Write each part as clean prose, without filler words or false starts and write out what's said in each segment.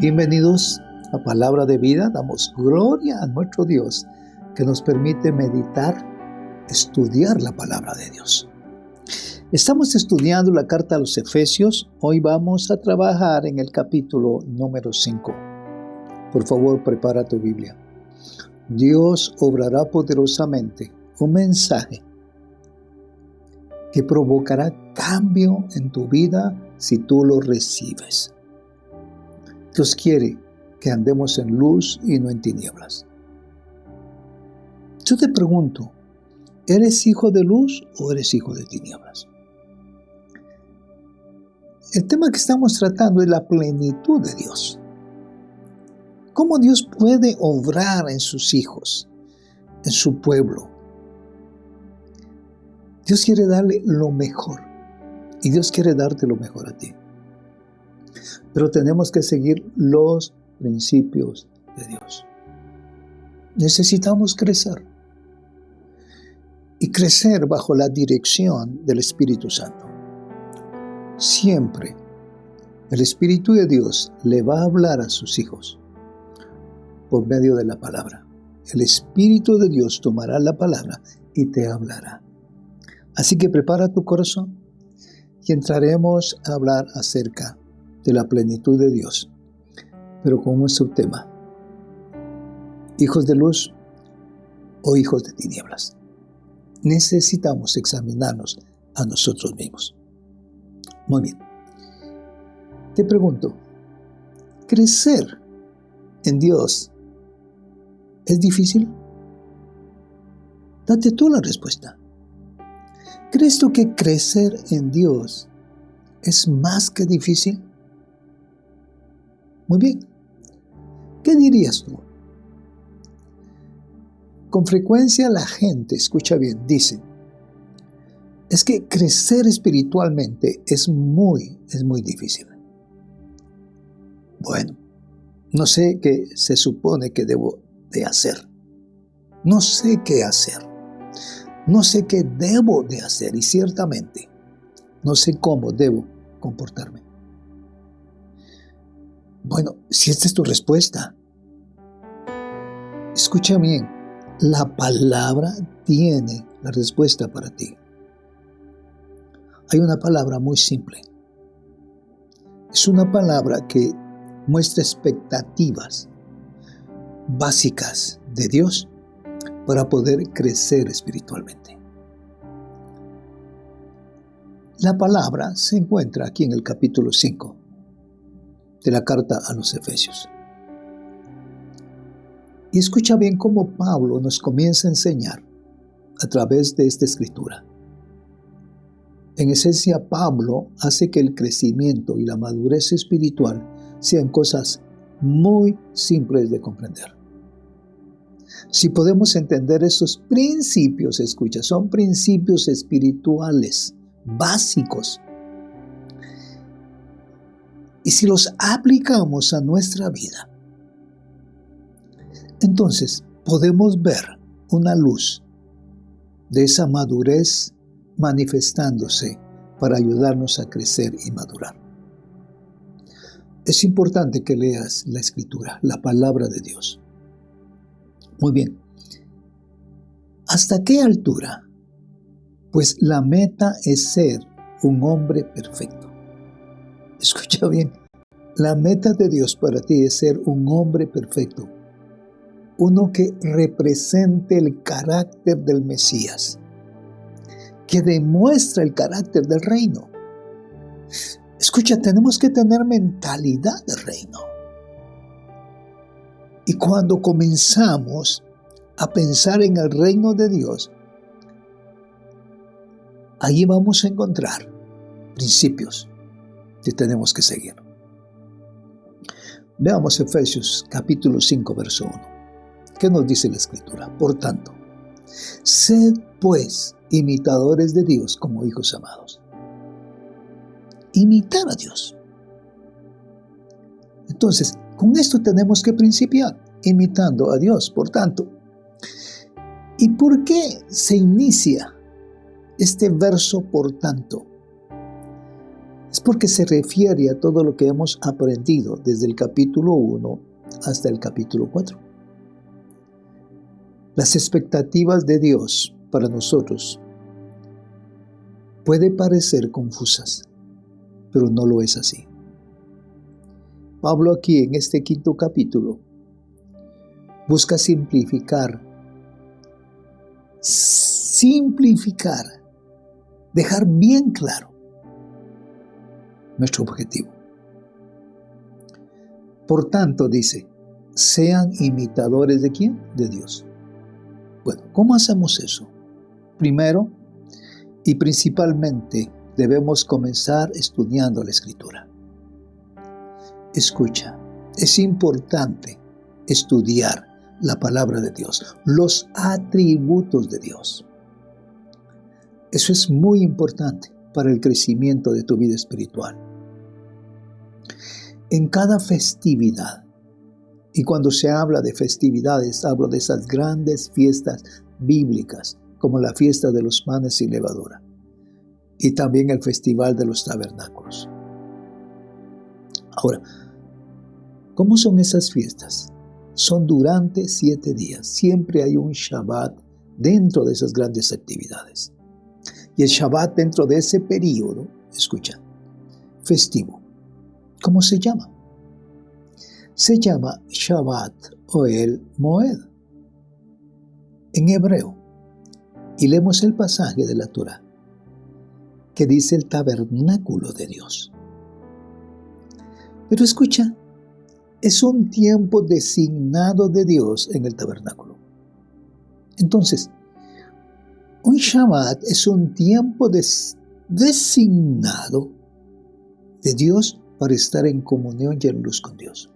Bienvenidos a Palabra de Vida. Damos gloria a nuestro Dios que nos permite meditar, estudiar la Palabra de Dios. Estamos estudiando la carta a los Efesios. Hoy vamos a trabajar en el capítulo número 5. Por favor, prepara tu Biblia. Dios obrará poderosamente un mensaje que provocará cambio en tu vida si tú lo recibes. Dios quiere que andemos en luz y no en tinieblas. Yo te pregunto, ¿eres hijo de luz o eres hijo de tinieblas? El tema que estamos tratando es la plenitud de Dios. ¿Cómo Dios puede obrar en sus hijos, en su pueblo? Dios quiere darle lo mejor y Dios quiere darte lo mejor a ti. Pero tenemos que seguir los principios de Dios. Necesitamos crecer. Y crecer bajo la dirección del Espíritu Santo. Siempre el Espíritu de Dios le va a hablar a sus hijos por medio de la palabra. El Espíritu de Dios tomará la palabra y te hablará. Así que prepara tu corazón y entraremos a hablar acerca de la plenitud de Dios, pero con un subtema: hijos de luz o hijos de tinieblas. Necesitamos examinarnos a nosotros mismos. Muy bien. Te pregunto, ¿crecer en Dios es difícil? Date tú la respuesta. ¿Crees tú que crecer en Dios es más que difícil? Muy bien. ¿Qué dirías tú? Con frecuencia la gente, escucha bien, dice, es que crecer espiritualmente es muy difícil. Bueno, no sé qué se supone que debo de hacer. No sé qué hacer. No sé qué debo de hacer y ciertamente no sé cómo debo comportarme. Bueno, si esta es tu respuesta, escucha bien, la palabra tiene la respuesta para ti. Hay una palabra muy simple. Es una palabra que muestra expectativas básicas de Dios para poder crecer espiritualmente. La palabra se encuentra aquí en el capítulo 5 de la carta a los Efesios. Y escucha bien cómo Pablo nos comienza a enseñar a través de esta escritura. En esencia, Pablo hace que el crecimiento y la madurez espiritual sean cosas muy simples de comprender. Si podemos entender esos principios, escucha, son principios espirituales básicos. Y si los aplicamos a nuestra vida, entonces podemos ver una luz de esa madurez manifestándose para ayudarnos a crecer y madurar. Es importante que leas la Escritura, la palabra de Dios. Muy bien. ¿Hasta qué altura? Pues la meta es ser un hombre perfecto. Escucha bien, la meta de Dios para ti es ser un hombre perfecto, uno que represente el carácter del Mesías, que demuestra el carácter del reino. Escucha, tenemos que tener mentalidad de reino. Y cuando comenzamos a pensar en el reino de Dios, allí vamos a encontrar principios que tenemos que seguir. Veamos Efesios capítulo 5, verso 1. ¿Qué nos dice la Escritura? Por tanto, sed pues imitadores de Dios como hijos amados. Imitar a Dios. Entonces, con esto tenemos que principiar, imitando a Dios. Por tanto, ¿y por qué se inicia este verso por tanto? Es porque se refiere a todo lo que hemos aprendido desde el capítulo 1 hasta el capítulo 4. Las expectativas de Dios para nosotros puede parecer confusas, pero no lo es así. Pablo aquí en este 5º capítulo busca simplificar, dejar bien claro nuestro objetivo. Por tanto, dice, sean imitadores ¿de quién? De Dios. Bueno, ¿cómo hacemos eso? Primero y principalmente debemos comenzar estudiando la Escritura. Escucha, es importante estudiar la palabra de Dios, los atributos de Dios. Eso es muy importante para el crecimiento de tu vida espiritual. En cada festividad, y cuando se habla de festividades, hablo de esas grandes fiestas bíblicas, como la fiesta de los panes sin levadura, y también el festival de los tabernáculos. Ahora, ¿cómo son esas fiestas? Son durante 7 días. Siempre hay un Shabbat dentro de esas grandes actividades. Y el Shabbat dentro de ese periodo, escucha, festivo. ¿Cómo se llama? Se llama Shabbat Ohel Moed en hebreo. Y leemos el pasaje de la Torá que dice el tabernáculo de Dios. Pero escucha, es un tiempo designado de Dios en el tabernáculo. Entonces, un Shabbat es un tiempo designado de Dios para estar en comunión y en luz con Dios.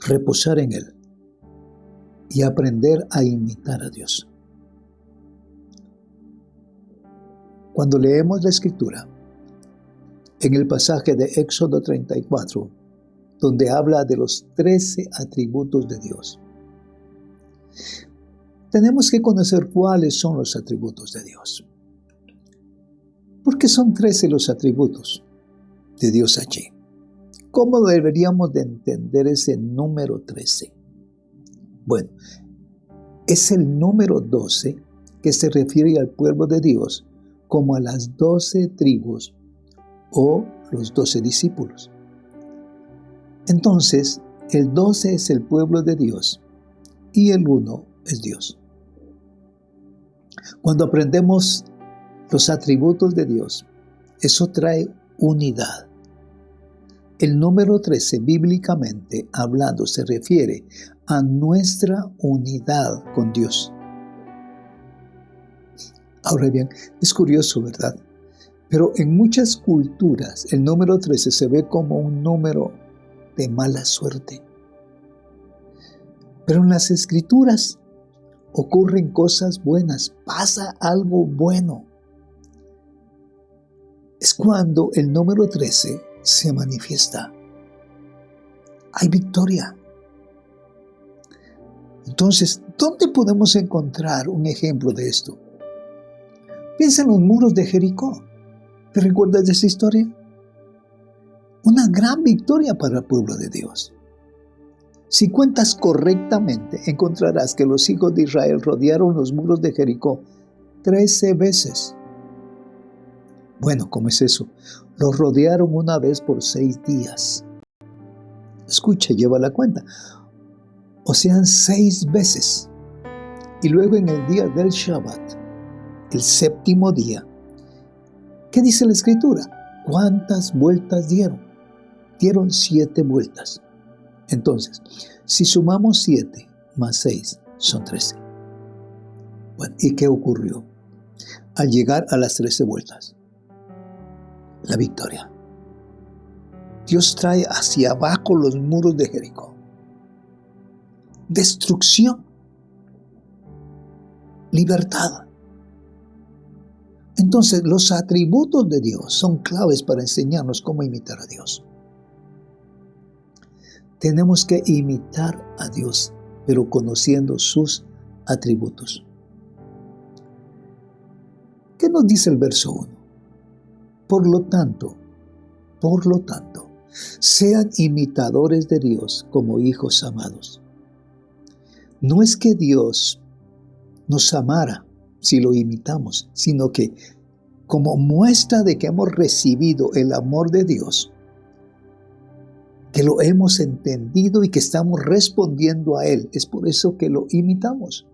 Reposar en Él y aprender a imitar a Dios. Cuando leemos la Escritura, en el pasaje de Éxodo 34, donde habla de los 13 atributos de Dios, tenemos que conocer cuáles son los atributos de Dios. Porque son 13 los atributos de Dios allí. ¿Cómo deberíamos de entender ese número 13? Bueno, es el número 12 que se refiere al pueblo de Dios como a las 12 tribus o los 12 discípulos. Entonces, el 12 es el pueblo de Dios y el 1 es Dios. Cuando aprendemos los atributos de Dios, eso trae unidad. El número 13, bíblicamente hablando, se refiere a nuestra unidad con Dios. Ahora bien, es curioso, ¿verdad? Pero en muchas culturas el número 13 se ve como un número de mala suerte. Pero en las Escrituras ocurren cosas buenas, pasa algo bueno. Es cuando el número 13 se manifiesta. Hay victoria. Entonces, ¿dónde podemos encontrar un ejemplo de esto? Piensa en los muros de Jericó. ¿Te recuerdas de esa historia? Una gran victoria para el pueblo de Dios. Si cuentas correctamente, encontrarás que los hijos de Israel rodearon los muros de Jericó 13 veces. Bueno, ¿cómo es eso? Los rodearon una vez por 6 días. Escucha, lleva la cuenta. O sean 6 veces. Y luego en el día del Shabbat, el 7º día, ¿qué dice la Escritura? ¿Cuántas vueltas dieron? Dieron 7 vueltas. Entonces, si sumamos 7 más 6, son 13. Bueno, ¿y qué ocurrió? Al llegar a las 13 vueltas, la victoria. Dios trae hacia abajo los muros de Jericó. Destrucción. Libertad. Entonces, los atributos de Dios son claves para enseñarnos cómo imitar a Dios. Tenemos que imitar a Dios, pero conociendo sus atributos. ¿Qué nos dice el verso 1? Por lo tanto, sean imitadores de Dios como hijos amados. No es que Dios nos amara si lo imitamos, sino que como muestra de que hemos recibido el amor de Dios, que lo hemos entendido y que estamos respondiendo a Él, es por eso que lo imitamos.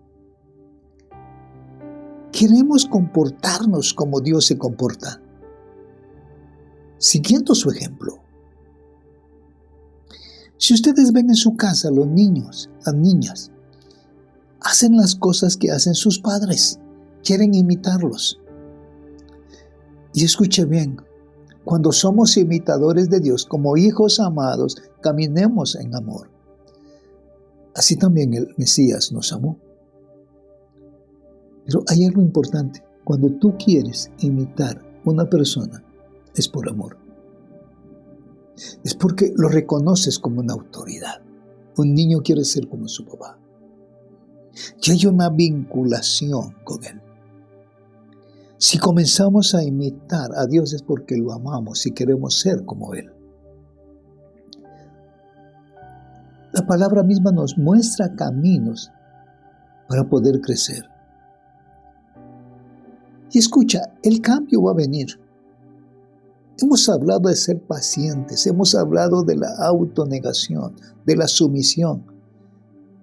Queremos comportarnos como Dios se comporta, siguiendo su ejemplo. Si ustedes ven en su casa los niños, las niñas, hacen las cosas que hacen sus padres, quieren imitarlos. Y escuche bien, cuando somos imitadores de Dios, como hijos amados, caminemos en amor. Así también el Mesías nos amó. Pero hay algo importante, cuando tú quieres imitar a una persona, es por amor. Es porque lo reconoces como una autoridad. Un niño quiere ser como su papá. Que hay una vinculación con él. Si comenzamos a imitar a Dios es porque lo amamos y queremos ser como Él. La palabra misma nos muestra caminos para poder crecer. Y escucha, el cambio va a venir. Hemos hablado de ser pacientes, hemos hablado de la autonegación, de la sumisión.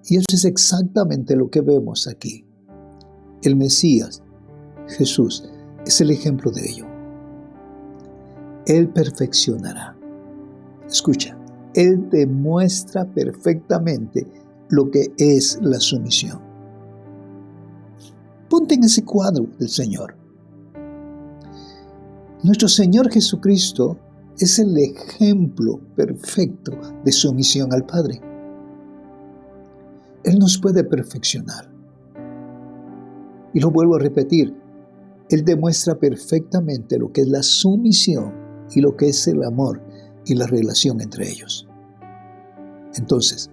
Y eso es exactamente lo que vemos aquí. El Mesías, Jesús, es el ejemplo de ello. Él perfeccionará. Escucha, Él demuestra perfectamente lo que es la sumisión. Ponte en ese cuadro del Señor. Nuestro Señor Jesucristo es el ejemplo perfecto de sumisión al Padre. Él nos puede perfeccionar. Y lo vuelvo a repetir, Él demuestra perfectamente lo que es la sumisión y lo que es el amor y la relación entre ellos. Entonces,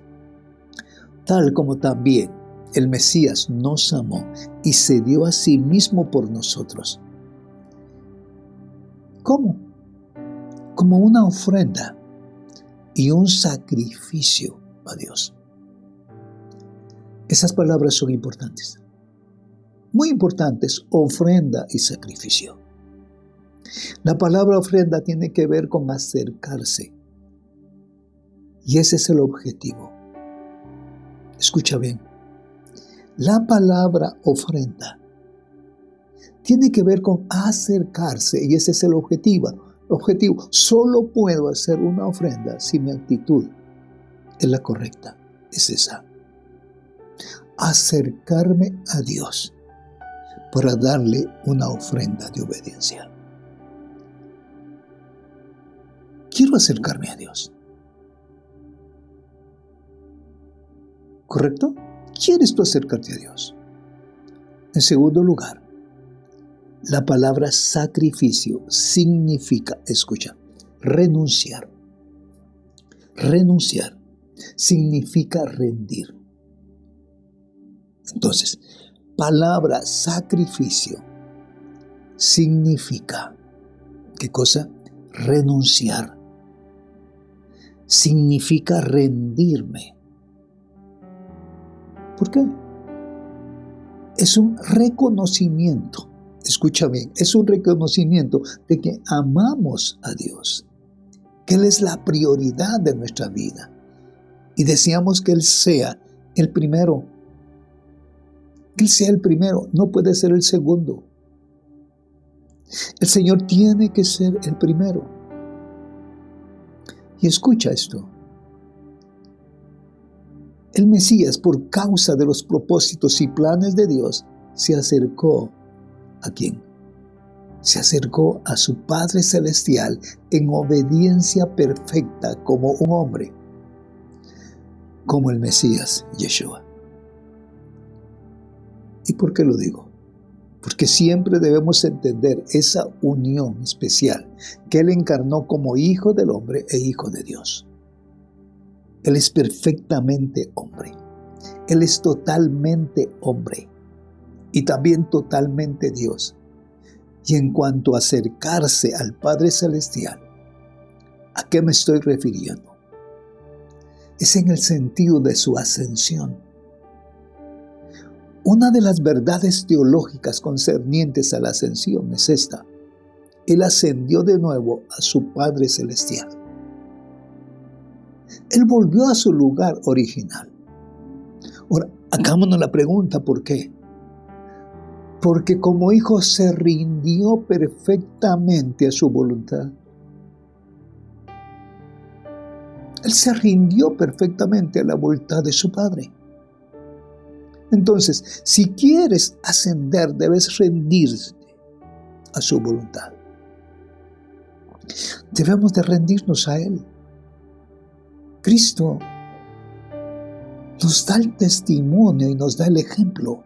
tal como también el Mesías nos amó y se dio a sí mismo por nosotros. ¿Cómo? Como una ofrenda y un sacrificio a Dios. Esas palabras son importantes. Muy importantes, ofrenda y sacrificio. La palabra ofrenda tiene que ver con acercarse. Y ese es el objetivo. Escucha bien. La palabra ofrenda tiene que ver con acercarse y ese es el objetivo. Solo puedo hacer una ofrenda si mi actitud es la correcta. Es esa. Acercarme a Dios para darle una ofrenda de obediencia. Quiero acercarme a Dios. ¿Correcto? ¿Quieres tú acercarte a Dios? En segundo lugar, la palabra sacrificio significa, escucha, renunciar. Renunciar significa rendir. Entonces, palabra sacrificio significa, ¿qué cosa? Renunciar. Significa rendirme. ¿Por qué? Es un reconocimiento, escucha bien, es un reconocimiento de que amamos a Dios, que Él es la prioridad de nuestra vida y deseamos que Él sea el primero. Que Él sea el primero, no puede ser el segundo. El Señor tiene que ser el primero. Y escucha esto. El Mesías, por causa de los propósitos y planes de Dios, se acercó ¿a quién? Se acercó a su Padre Celestial en obediencia perfecta como un hombre, como el Mesías Yeshua. ¿Y por qué lo digo? Porque siempre debemos entender esa unión especial que Él encarnó como Hijo del Hombre e Hijo de Dios. Él es perfectamente hombre. Él es totalmente hombre y también totalmente Dios. Y en cuanto a acercarse al Padre Celestial, ¿a qué me estoy refiriendo? Es en el sentido de su ascensión. Una de las verdades teológicas concernientes a la ascensión es esta: Él ascendió de nuevo a su Padre Celestial. Él volvió a su lugar original. Ahora, hagámonos la pregunta, ¿por qué? Porque como hijo se rindió perfectamente a su voluntad. Él se rindió perfectamente a la voluntad de su Padre. Entonces, si quieres ascender, debes rendirte a su voluntad. Debemos de rendirnos a Él. Cristo nos da el testimonio y nos da el ejemplo.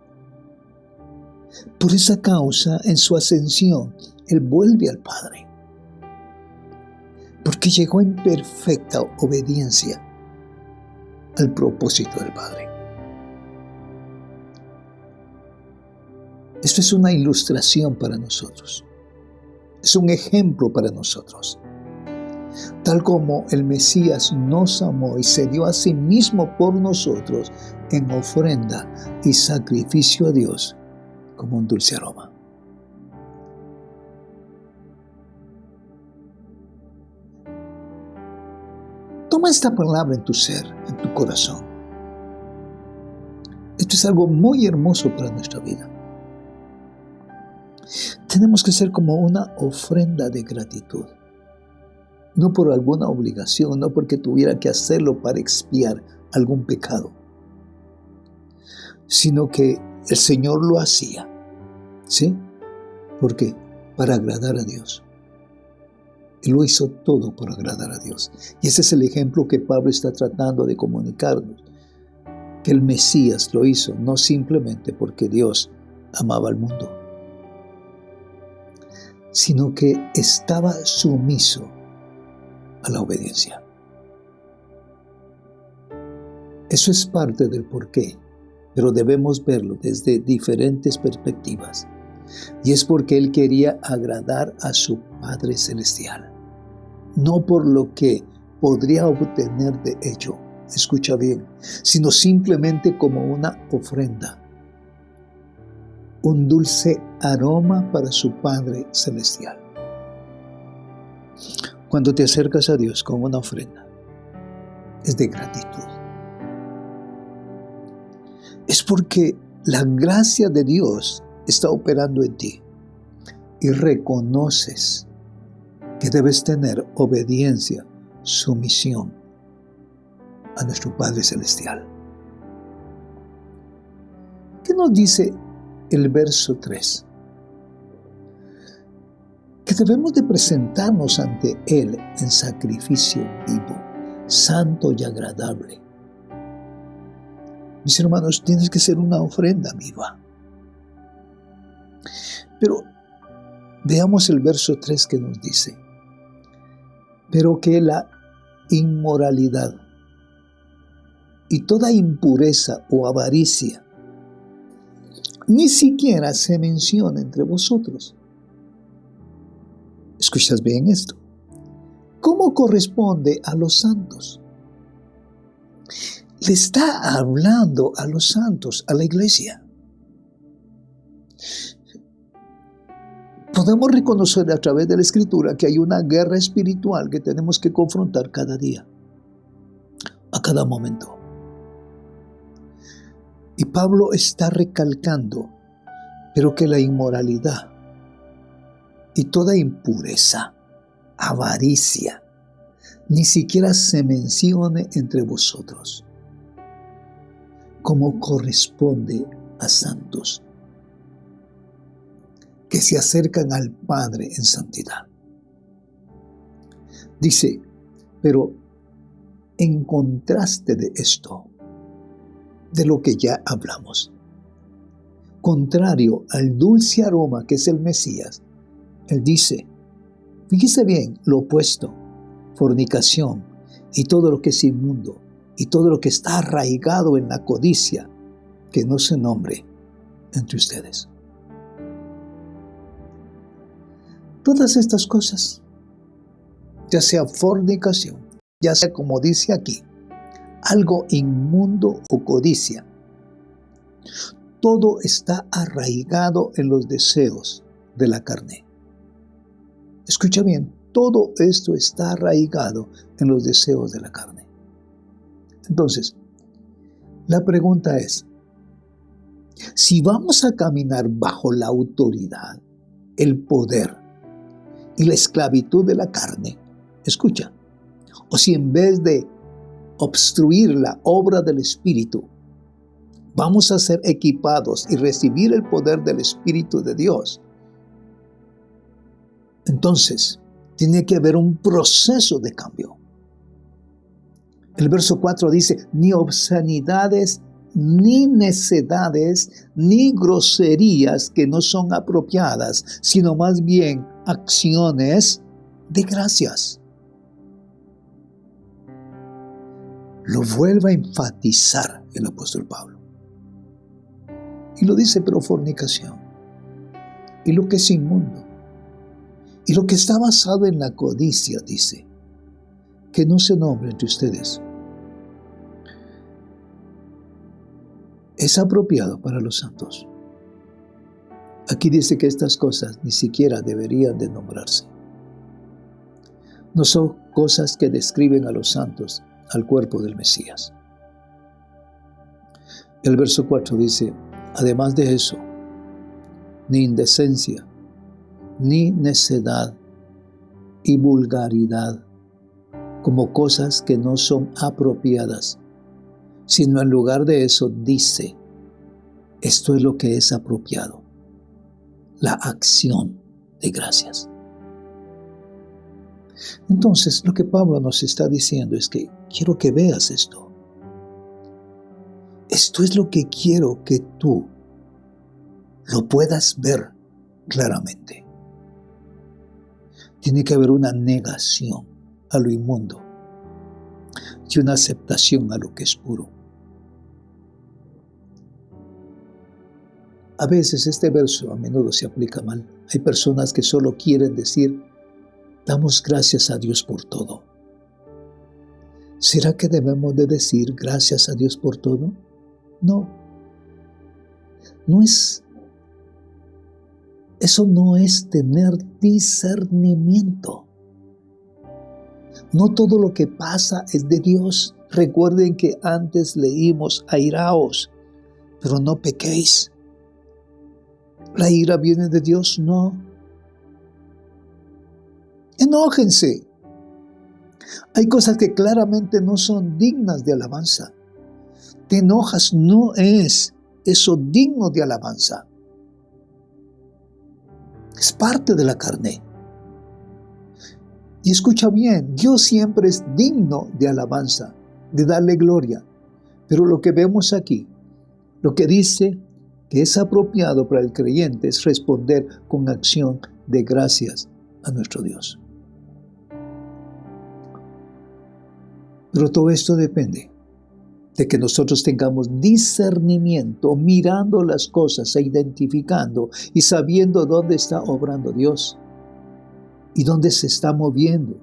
Por esa causa, en su ascensión, Él vuelve al Padre. Porque llegó en perfecta obediencia al propósito del Padre. Esto es una ilustración para nosotros. Es un ejemplo para nosotros. Tal como el Mesías nos amó y se dio a sí mismo por nosotros en ofrenda y sacrificio a Dios como un dulce aroma. Toma esta palabra en tu ser, en tu corazón. Esto es algo muy hermoso para nuestra vida. Tenemos que ser como una ofrenda de gratitud. No por alguna obligación, no porque tuviera que hacerlo para expiar algún pecado, sino que el Señor lo hacía. ¿Sí? ¿Por qué? Para agradar a Dios. Él lo hizo todo por agradar a Dios. Y ese es el ejemplo que Pablo está tratando de comunicarnos. Que el Mesías lo hizo no simplemente porque Dios amaba al mundo, sino que estaba sumiso a la obediencia. Eso es parte del porqué, pero debemos verlo desde diferentes perspectivas. Y es porque Él quería agradar a su Padre Celestial, no por lo que podría obtener de ello, escucha bien, sino simplemente como una ofrenda, un dulce aroma para su Padre Celestial. Cuando te acercas a Dios con una ofrenda, es de gratitud. Es porque la gracia de Dios está operando en ti y reconoces que debes tener obediencia, sumisión a nuestro Padre Celestial. ¿Qué nos dice el verso 3? Que debemos de presentarnos ante Él en sacrificio vivo, santo y agradable. Mis hermanos, tienes que ser una ofrenda viva. Pero veamos el verso 3 que nos dice: pero que la inmoralidad y toda impureza o avaricia ni siquiera se menciona entre vosotros. ¿Escuchas bien esto? ¿Cómo corresponde a los santos? Le está hablando a los santos, a la iglesia. Podemos reconocer a través de la Escritura que hay una guerra espiritual que tenemos que confrontar cada día, a cada momento. Y Pablo está recalcando, pero que la inmoralidad y toda impureza, avaricia, ni siquiera se mencione entre vosotros, como corresponde a santos que se acercan al Padre en santidad. Dice, pero en contraste de esto, de lo que ya hablamos, contrario al dulce aroma que es el Mesías, Él dice, fíjese bien, lo opuesto, fornicación y todo lo que es inmundo y todo lo que está arraigado en la codicia, que no se nombre entre ustedes. Todas estas cosas, ya sea fornicación, ya sea como dice aquí, algo inmundo o codicia, todo está arraigado en los deseos de la carne. Escucha bien, todo esto está arraigado en los deseos de la carne. Entonces, la pregunta es, si vamos a caminar bajo la autoridad, el poder y la esclavitud de la carne, escucha, o si en vez de obstruir la obra del Espíritu, vamos a ser equipados y recibir el poder del Espíritu de Dios, entonces tiene que haber un proceso de cambio. El verso 4 dice, ni obscenidades, ni necedades, ni groserías que no son apropiadas, sino más bien acciones de gracias. Lo vuelve a enfatizar el apóstol Pablo. Y lo dice, pero fornicación, y lo que es inmundo, y lo que está basado en la codicia, dice, que no se nombre entre ustedes. Es apropiado para los santos. Aquí dice que estas cosas ni siquiera deberían de nombrarse. No son cosas que describen a los santos, al cuerpo del Mesías. El verso 4 dice, además de eso, ni indecencia, ni necedad y vulgaridad, como cosas que no son apropiadas, sino en lugar de eso dice, esto es lo que es apropiado, la acción de gracias. Entonces, lo que Pablo nos está diciendo es que quiero que veas esto. Esto es lo que quiero que tú lo puedas ver claramente. Tiene que haber una negación a lo inmundo y una aceptación a lo que es puro. A veces este verso a menudo se aplica mal. Hay personas que solo quieren decir, damos gracias a Dios por todo. ¿Será que debemos de decir gracias a Dios por todo? No. Eso no es tener discernimiento. No todo lo que pasa es de Dios. Recuerden que antes leímos, airaos, pero no pequéis. ¿La ira viene de Dios? No. Enójense. Hay cosas que claramente no son dignas de alabanza. Te enojas, no es eso digno de alabanza. Es parte de la carne. Y escucha bien, Dios siempre es digno de alabanza, de darle gloria. Pero lo que vemos aquí, lo que dice que es apropiado para el creyente es responder con acción de gracias a nuestro Dios. Pero todo esto depende de que nosotros tengamos discernimiento, mirando las cosas e identificando y sabiendo dónde está obrando Dios y dónde se está moviendo,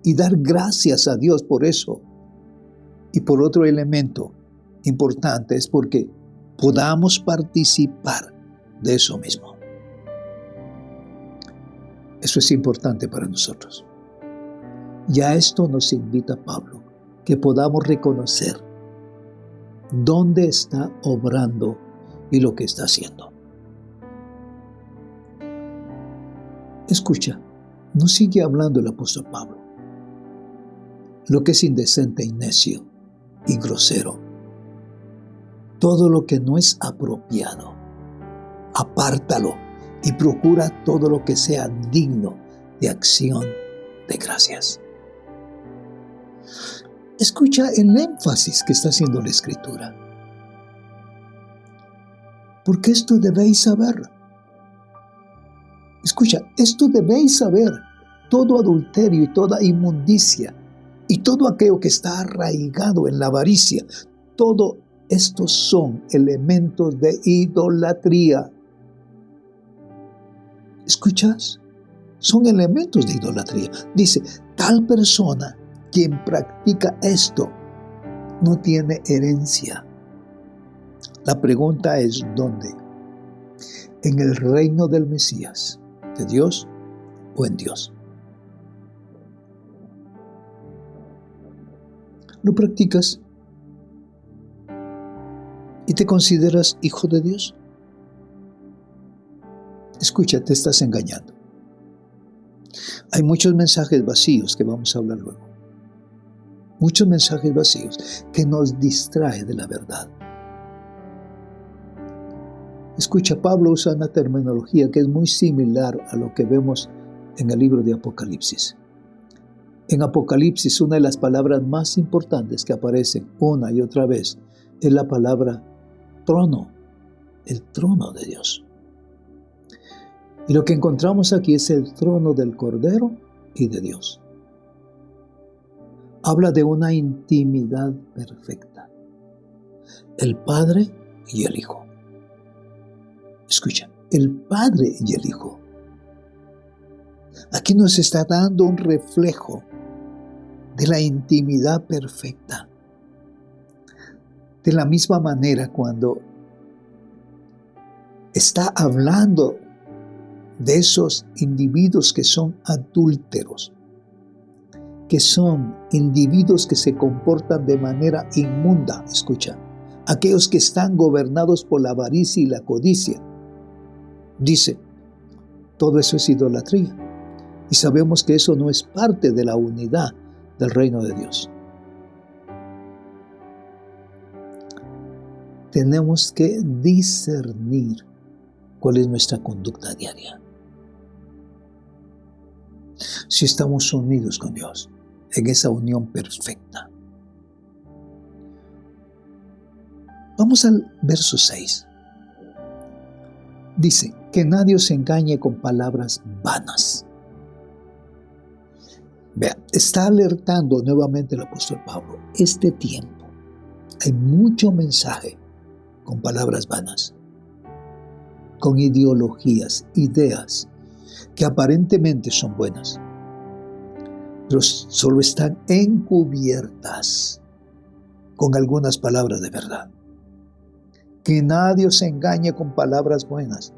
y dar gracias a Dios por eso. Y por otro elemento importante es porque podamos participar de eso mismo. Eso es importante para nosotros. Y a esto nos invita Pablo, que podamos reconocer dónde está obrando y lo que está haciendo. Escucha, no sigue hablando el apóstol Pablo. Lo que es indecente y necio y grosero, todo lo que no es apropiado, apártalo y procura todo lo que sea digno de acción de gracias. Escucha el énfasis que está haciendo la Escritura. Porque esto debéis saber. Escucha, esto debéis saber. Todo adulterio y toda inmundicia y todo aquello que está arraigado en la avaricia, todo estos son elementos de idolatría. ¿Escuchas? Son elementos de idolatría. Dice, tal persona quien practica esto no tiene herencia. La pregunta es, ¿dónde? ¿En el reino del Mesías, de Dios o en Dios? ¿Lo practicas y te consideras hijo de Dios? Escucha, te estás engañando. Hay muchos mensajes vacíos que vamos a hablar luego. Muchos mensajes vacíos que nos distraen de la verdad. Escucha, Pablo usa una terminología que es muy similar a lo que vemos en el libro de Apocalipsis. En Apocalipsis, una de las palabras más importantes que aparecen una y otra vez es la palabra trono, el trono de Dios. Y lo que encontramos aquí es el trono del Cordero y de Dios. Habla de una intimidad perfecta. El Padre y el Hijo. Escucha, el Padre y el Hijo. Aquí nos está dando un reflejo de la intimidad perfecta. De la misma manera, cuando está hablando de esos individuos que son adúlteros, que son individuos que se comportan de manera inmunda, escucha, aquellos que están gobernados por la avaricia y la codicia, dice, todo eso es idolatría. Y sabemos que eso no es parte de la unidad del reino de Dios. Tenemos que discernir cuál es nuestra conducta diaria. Si estamos unidos con Dios, en esa unión perfecta. Vamos al verso 6. Dice, que nadie os engañe con palabras vanas. Vea, está alertando nuevamente el apóstol Pablo. Este tiempo hay mucho mensaje con palabras vanas, con ideologías, ideas que aparentemente son buenas, pero solo están encubiertas con algunas palabras de verdad. Que nadie os engañe con palabras buenas,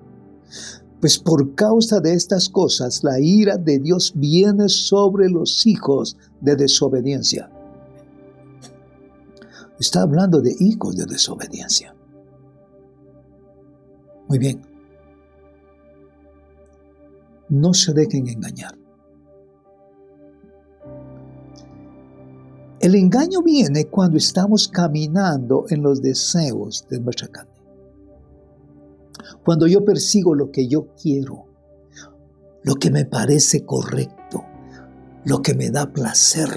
pues por causa de estas cosas la ira de Dios viene sobre los hijos de desobediencia. Está hablando de hijos de desobediencia. Muy bien. No se dejen engañar. El engaño viene cuando estamos caminando en los deseos de nuestra carne. Cuando yo persigo lo que yo quiero, lo que me parece correcto, lo que me da placer,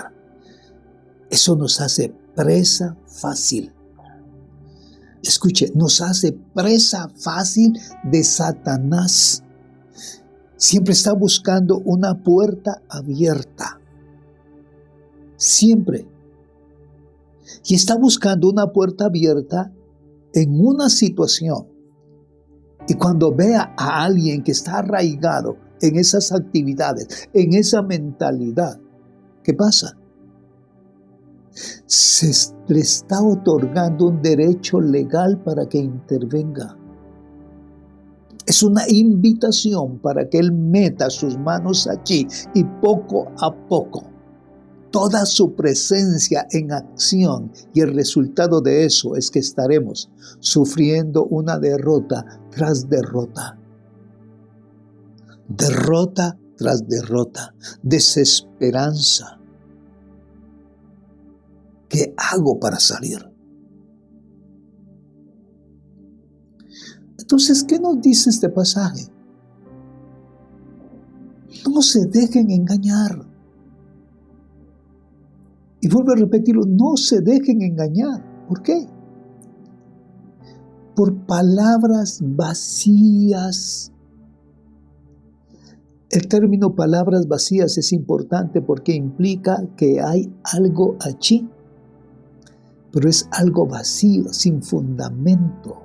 eso nos hace presa fácil. Escuche, nos hace presa fácil de Satanás. Siempre está buscando una puerta abierta. Siempre. Y está buscando una puerta abierta en una situación. Y cuando vea a alguien que está arraigado en esas actividades, en esa mentalidad, ¿qué pasa? Se le está otorgando un derecho legal para que intervenga. Es una invitación para que él meta sus manos allí y poco a poco toda su presencia en acción, y el resultado de eso es que estaremos sufriendo una derrota tras derrota. Derrota tras derrota, desesperanza. ¿Qué hago para salir? Entonces, ¿qué nos dice este pasaje? No se dejen engañar. Y vuelvo a repetirlo, no se dejen engañar. ¿Por qué? Por palabras vacías. El término palabras vacías es importante porque implica que hay algo allí, pero es algo vacío, sin fundamento.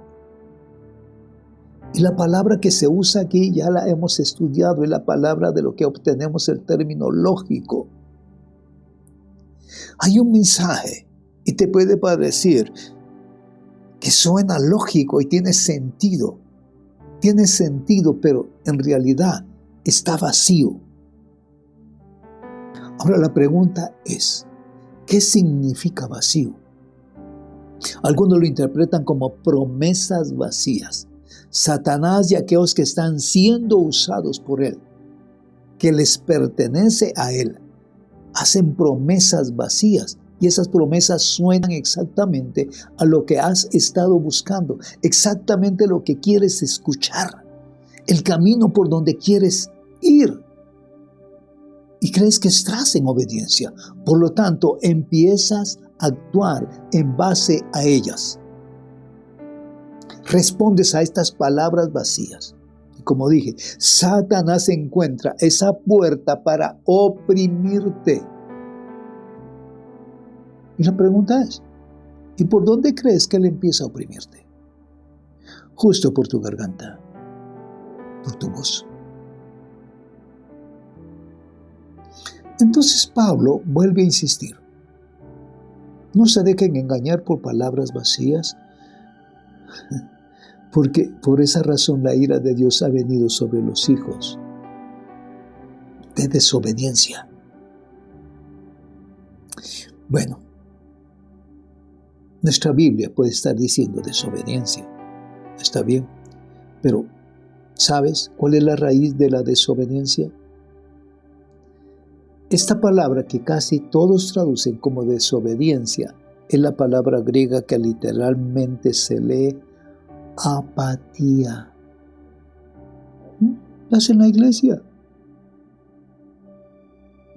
Y la palabra que se usa aquí ya la hemos estudiado, es la palabra de lo que obtenemos el término lógico. Hay un mensaje y te puede parecer que suena lógico y tiene sentido, pero en realidad está vacío. Ahora la pregunta es, ¿qué significa vacío? Algunos lo interpretan como promesas vacías. Satanás y aquellos que están siendo usados por él, que les pertenece a él, hacen promesas vacías. Y esas promesas suenan exactamente a lo que has estado buscando, exactamente lo que quieres escuchar, el camino por donde quieres ir. Y crees que estás en obediencia. Por lo tanto, empiezas a actuar en base a ellas. Respondes a estas palabras vacías. Y como dije, Satanás encuentra esa puerta para oprimirte. Y la pregunta es, ¿y por dónde crees que él empieza a oprimirte? Justo por tu garganta, por tu voz. Entonces Pablo vuelve a insistir. No se dejen engañar por palabras vacías, porque por esa razón la ira de Dios ha venido sobre los hijos de desobediencia. Bueno, nuestra Biblia puede estar diciendo desobediencia, está bien, pero ¿sabes cuál es la raíz de la desobediencia? Esta palabra que casi todos traducen como desobediencia es la palabra griega que literalmente se lee apatía. Estás en la iglesia,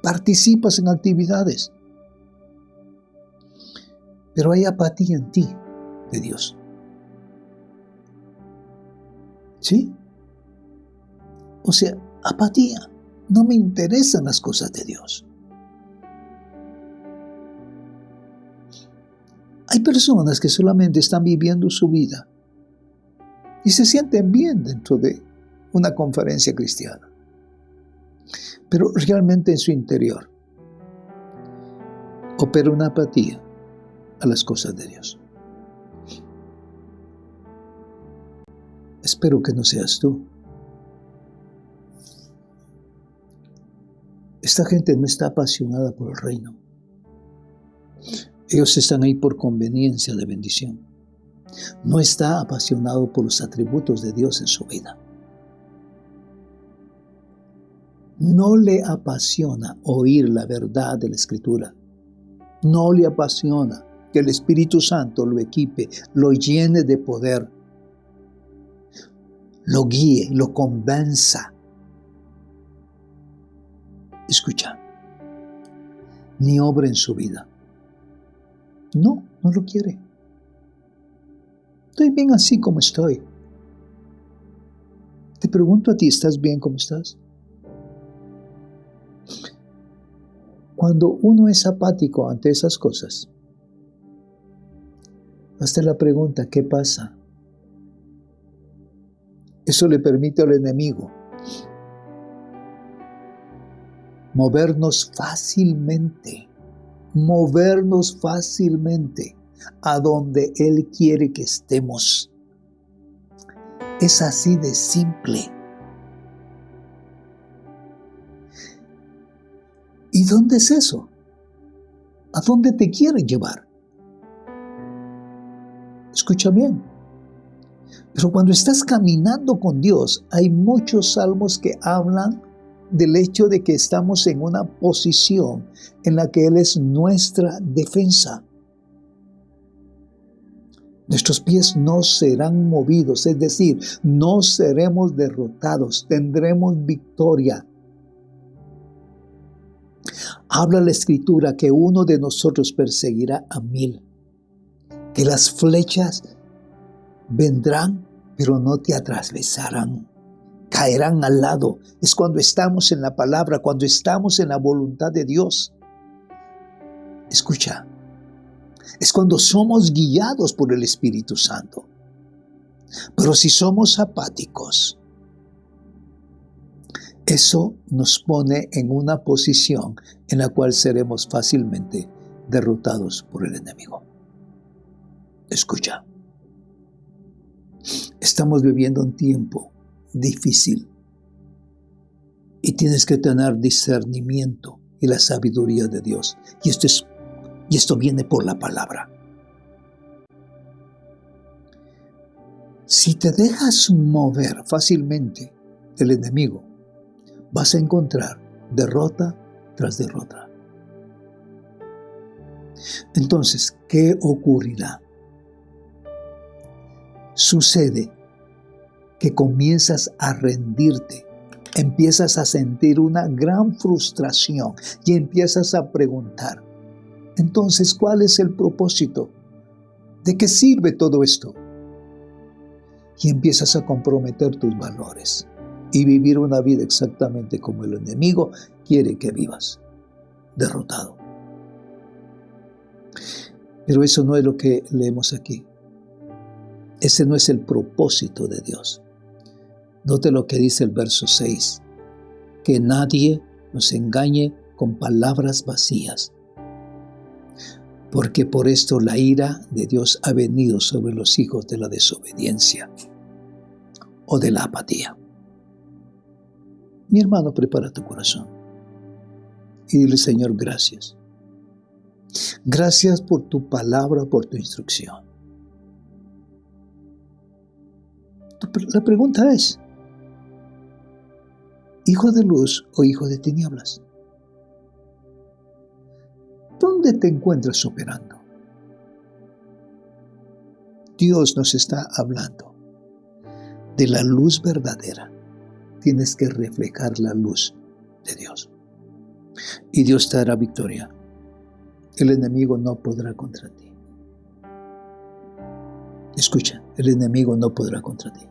participas en actividades, pero hay apatía en ti de Dios. ¿Sí? O sea, apatía. No me interesan las cosas de Dios. Hay personas que solamente están viviendo su vida y se sienten bien dentro de una conferencia cristiana, pero realmente en su interior opera una apatía a las cosas de Dios. Espero que no seas tú. Esta gente no está apasionada por el reino. Ellos están ahí por conveniencia de bendición. No está apasionado por los atributos de Dios en su vida. No le apasiona oír la verdad de la Escritura. No le apasiona que el Espíritu Santo lo equipe, lo llene de poder, lo guíe, lo convenza. Escucha, ni obra en su vida. No lo quiere. Estoy bien así como estoy. Te pregunto a ti, ¿estás bien como estás? Cuando uno es apático ante esas cosas, hazte la pregunta, ¿qué pasa? Eso le permite al enemigo movernos fácilmente a donde Él quiere que estemos. Es así de simple. ¿Y dónde es eso? ¿A dónde te quiere llevar? Escucha bien. Pero cuando estás caminando con Dios, hay muchos salmos que hablan del hecho de que estamos en una posición en la que Él es nuestra defensa. Nuestros pies no serán movidos, es decir, no seremos derrotados, tendremos victoria. Habla la Escritura que uno de nosotros perseguirá a 1000, que las flechas vendrán, pero no te atravesarán. Caerán al lado. Es cuando estamos en la palabra, cuando estamos en la voluntad de Dios. Escucha, es cuando somos guiados por el Espíritu Santo. Pero si somos apáticos, eso nos pone en una posición en la cual seremos fácilmente derrotados por el enemigo. Escucha, estamos viviendo un tiempo difícil y tienes que tener discernimiento y la sabiduría de Dios. Y esto viene por la palabra. Si te dejas mover fácilmente del enemigo, vas a encontrar derrota tras derrota. Entonces, ¿qué ocurrirá? Sucede que comienzas a rendirte, empiezas a sentir una gran frustración y empiezas a preguntar, entonces, ¿cuál es el propósito? ¿De qué sirve todo esto? Y empiezas a comprometer tus valores y vivir una vida exactamente como el enemigo quiere que vivas, derrotado. Pero eso no es lo que leemos aquí. Ese no es el propósito de Dios. Note lo que dice el verso 6, que nadie nos engañe con palabras vacías, porque por esto la ira de Dios ha venido sobre los hijos de la desobediencia o de la apatía. Mi hermano, prepara tu corazón y dile, Señor, gracias. Gracias por tu palabra, por tu instrucción. La pregunta es, ¿hijo de luz o hijo de tinieblas? ¿Dónde te encuentras operando? Dios nos está hablando de la luz verdadera. Tienes que reflejar la luz de Dios. Y Dios te dará victoria. El enemigo no podrá contra ti. Escucha, el enemigo no podrá contra ti.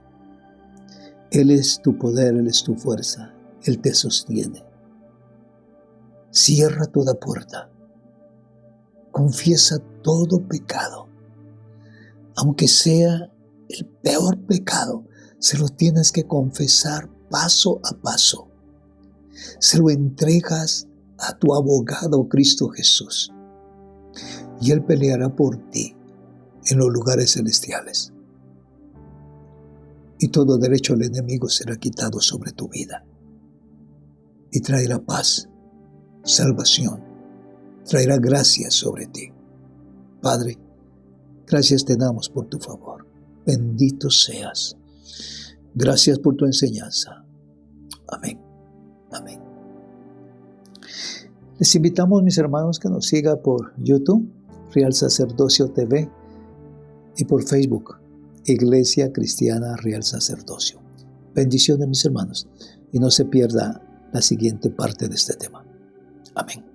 Él es tu poder, Él es tu fuerza. Él te sostiene. Cierra toda puerta. Confiesa todo pecado. Aunque sea el peor pecado, se lo tienes que confesar paso a paso. Se lo entregas a tu abogado Cristo Jesús. Y Él peleará por ti en los lugares celestiales. Y todo derecho al enemigo será quitado sobre tu vida. Y traerá paz, salvación, traerá gracia sobre ti. Padre, gracias te damos por tu favor. Bendito seas. Gracias por tu enseñanza. Amén. Amén. Les invitamos, mis hermanos, que nos sigan por YouTube, Real Sacerdocio TV, y por Facebook, Iglesia Cristiana Real Sacerdocio. Bendiciones, mis hermanos, y no se pierda la siguiente parte de este tema. Amén.